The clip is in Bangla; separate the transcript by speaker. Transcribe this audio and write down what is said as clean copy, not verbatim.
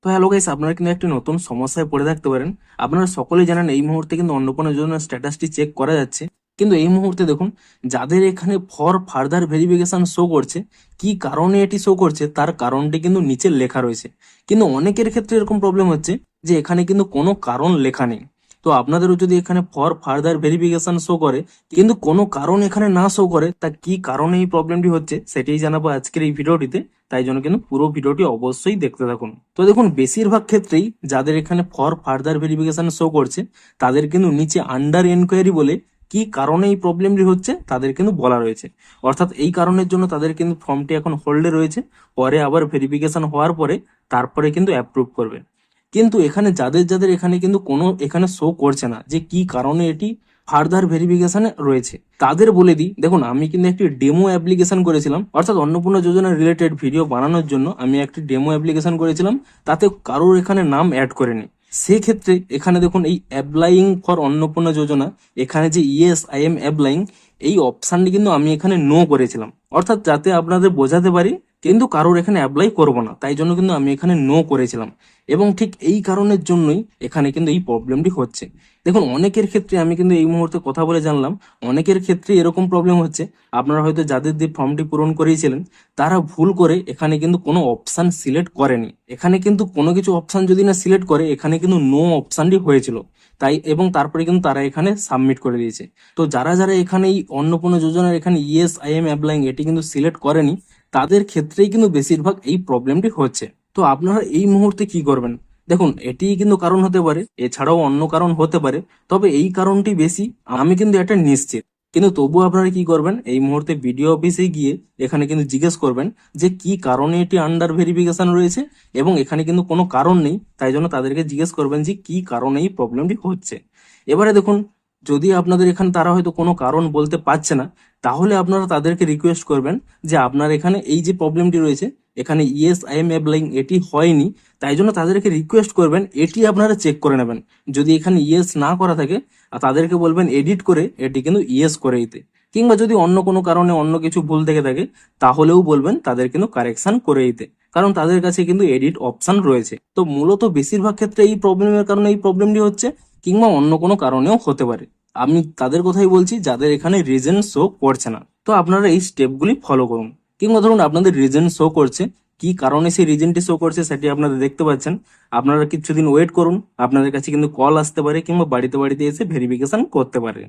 Speaker 1: তো হ্যালো গাইস, আপনারা কিন্তু একটি নতুন সমস্যায় পড়ে থাকতে পারেন। আপনারা সকলেই জানেন এই মুহূর্তে কিন্তু অন্নপূর্ণা যোজনার স্ট্যাটাসটি চেক করা যাচ্ছে, কিন্তু এই মুহূর্তে দেখুন যাদের এখানে ফর ফার্দার ভেরিফিকেশন শো করছে, কি কারণে এটি শো করছে তার কারণটি কিন্তু নিচে লেখা রয়েছে। কিন্তু অনেকের ক্ষেত্রে এরকম প্রবলেম হচ্ছে যে এখানে কিন্তু কোনো কারণ লেখা নেই। তো আপনাদেরও যদি এখানে ফর ফার্দার ভেরিফিকেশন শো করে কিন্তু কোনো কারণ এখানে না শো করে, তা কি কারণে এই প্রবলেমটি হচ্ছে সেটাই জানাবো আজকের এই ভিডিওটিতে। তাই জন্য কিন্তু পুরো ভিডিওটি অবশ্যই দেখতে থাকুন। তো দেখুন, বেশিরভাগ ক্ষেত্রেই যাদের এখানে ফর ফার্দার ভেরিফিকেশন শো করছে তাদের কিন্তু নিচে আন্ডার এনকোয়ারি বলে কি কারণে এই প্রবলেমটি হচ্ছে তাদের কিন্তু বলা রয়েছে। অর্থাৎ এই কারণের জন্য তাদের কিন্তু ফর্মটি এখন হোল্ডে রয়েছে, পরে আবার ভেরিফিকেশন হওয়ার পরে তারপরে কিন্তু অ্যাপ্রুভ করবে। কিন্তু এখানে যাদের যাদের এখানে কিন্তু কোনো এখানে শো করছে না যে কি কারণে এটি ফার্দার ভেরিফিকেশনে রয়েছে, তাদের বলে দিই। দেখুন, আমি কিন্তু একটি ডেমো অ্যাপ্লিকেশন করেছিলাম, অর্থাৎ অন্নপূর্ণা যোজনা রিলেটেড ভিডিও বানানোর জন্য আমি একটি ডেমো অ্যাপ্লিকেশন করেছিলাম, তাতে কারোর এখানে নাম অ্যাড করেনি। সেক্ষেত্রে এখানে দেখুন এই অ্যাপ্লাইং ফর অন্নপূর্ণা যোজনা, এখানে যে ইয়েস আই এম অ্যাপ্লাইং এই অপশানটি কিন্তু আমি এখানে নো করেছিলাম, অর্থাৎ যাতে আপনাদের বোঝাতে পারি কিন্তু কারোর এখানে অ্যাপ্লাই করব না, তাই জন্য কিন্তু আমি এখানে নো করেছিলাম। এবং ঠিক এই কারণের জন্যই এখানে কিন্তু এই প্রবলেমটি হচ্ছে। দেখুন, অনেকের ক্ষেত্রে আমি কিন্তু এই মুহূর্তে কথা বলে জানলাম অনেকের ক্ষেত্রে এরকম প্রবলেম হচ্ছে। আপনারা হয়তো যাদের দিয়ে ফর্মটি পূরণ করিয়েছিলেন তারা ভুল করে এখানে কিন্তু কোনো অপশান সিলেক্ট করেনি। এখানে কিন্তু কোনো কিছু অপশান যদি না সিলেক্ট করে, এখানে কিন্তু নো অপশানটি হয়েছিল তাই, এবং তারপরে কিন্তু তারা এখানে সাবমিট করে দিয়েছে। তো যারা যারা এখানে এই অন্নপূর্ণা যোজনার এখানে ইয়েস আই এম অ্যাপ্লাইং এটি কিন্তু সিলেক্ট করেনি, তাদের ক্ষেত্রেই কিন্তু বেশিরভাগ এই প্রবলেমটি হচ্ছে। তো আপনারা এই মুহূর্তে কি করবেন? দেখুন, এটিই কিন্তু কারণ হতে পারে, এছাড়াও অন্য কারণ হতে পারে, তবে এই কারণটি বেশি, আমি কিন্তু এটা নিশ্চিত। কিন্তু তবুও আপনারা কি করবেন, এই মুহূর্তে বিডিও অফিসে গিয়ে এখানে কিন্তু জিজ্ঞেস করবেন যে কি কারণে এটি আন্ডার ভেরিফিকেশন রয়েছে, এবং এখানে কিন্তু কোনো কারণ নেই, তাই জন্য তাদেরকে জিজ্ঞেস করবেন যে কি কারণে এই প্রবলেমটি হচ্ছে। এবারে দেখুন, যদি আপনাদের এখানে তারা হয়তো কোনো কারণ বলতে পারছে না, তাহলে আপনারা তাদেরকে রিকোয়েস্ট করবেন যে আপনার এখানে এই যে প্রবলেমটি রয়েছে, এখানে ইয়েস আই এম অ্যাপ্লাইং এটি হয়নি, তাই জন্য তাদেরকে রিকোয়েস্ট করবেন এটি আপনারা চেক করে নেবেন। যদি এখানে ইয়েস না করা থাকে, আর তাদেরকে বলবেন এডিট করে এটি কিন্তু ইয়েস করে দিতে। কিংবা যদি অন্য কোনো কারণে অন্য কিছু ভুল থেকে থাকে, তাহলেও বলবেন তাদের কিন্তু কারেকশন করে দিতে, কারণ তাদের কাছে কিন্তু এডিট অপশন রয়েছে। তো মূলত বেশিরভাগ ক্ষেত্রে এই প্রবলেমের কারণে এই প্রবলেমটি হচ্ছে, কিংবা অন্য কোনো কারণেও হতে পারে। আমি তাদের কথাই বলছি যাদের এখানে রিজন শো করছে না। তো আপনারা এই স্টেপগুলি ফলো করুন। কিংবা ধরুন আপনাদের রিজন শো করছে, কি কারণে সেই রিজনটি শো করছে সেটি আপনারা দেখতে পাচ্ছেন, আপনারা কিছুদিন ওয়েট করুন, আপনাদের কাছে কিন্তু কল আসতে পারে কিংবা বাড়িতে বাড়িতে এসে ভেরিফিকেশন করতে পারে।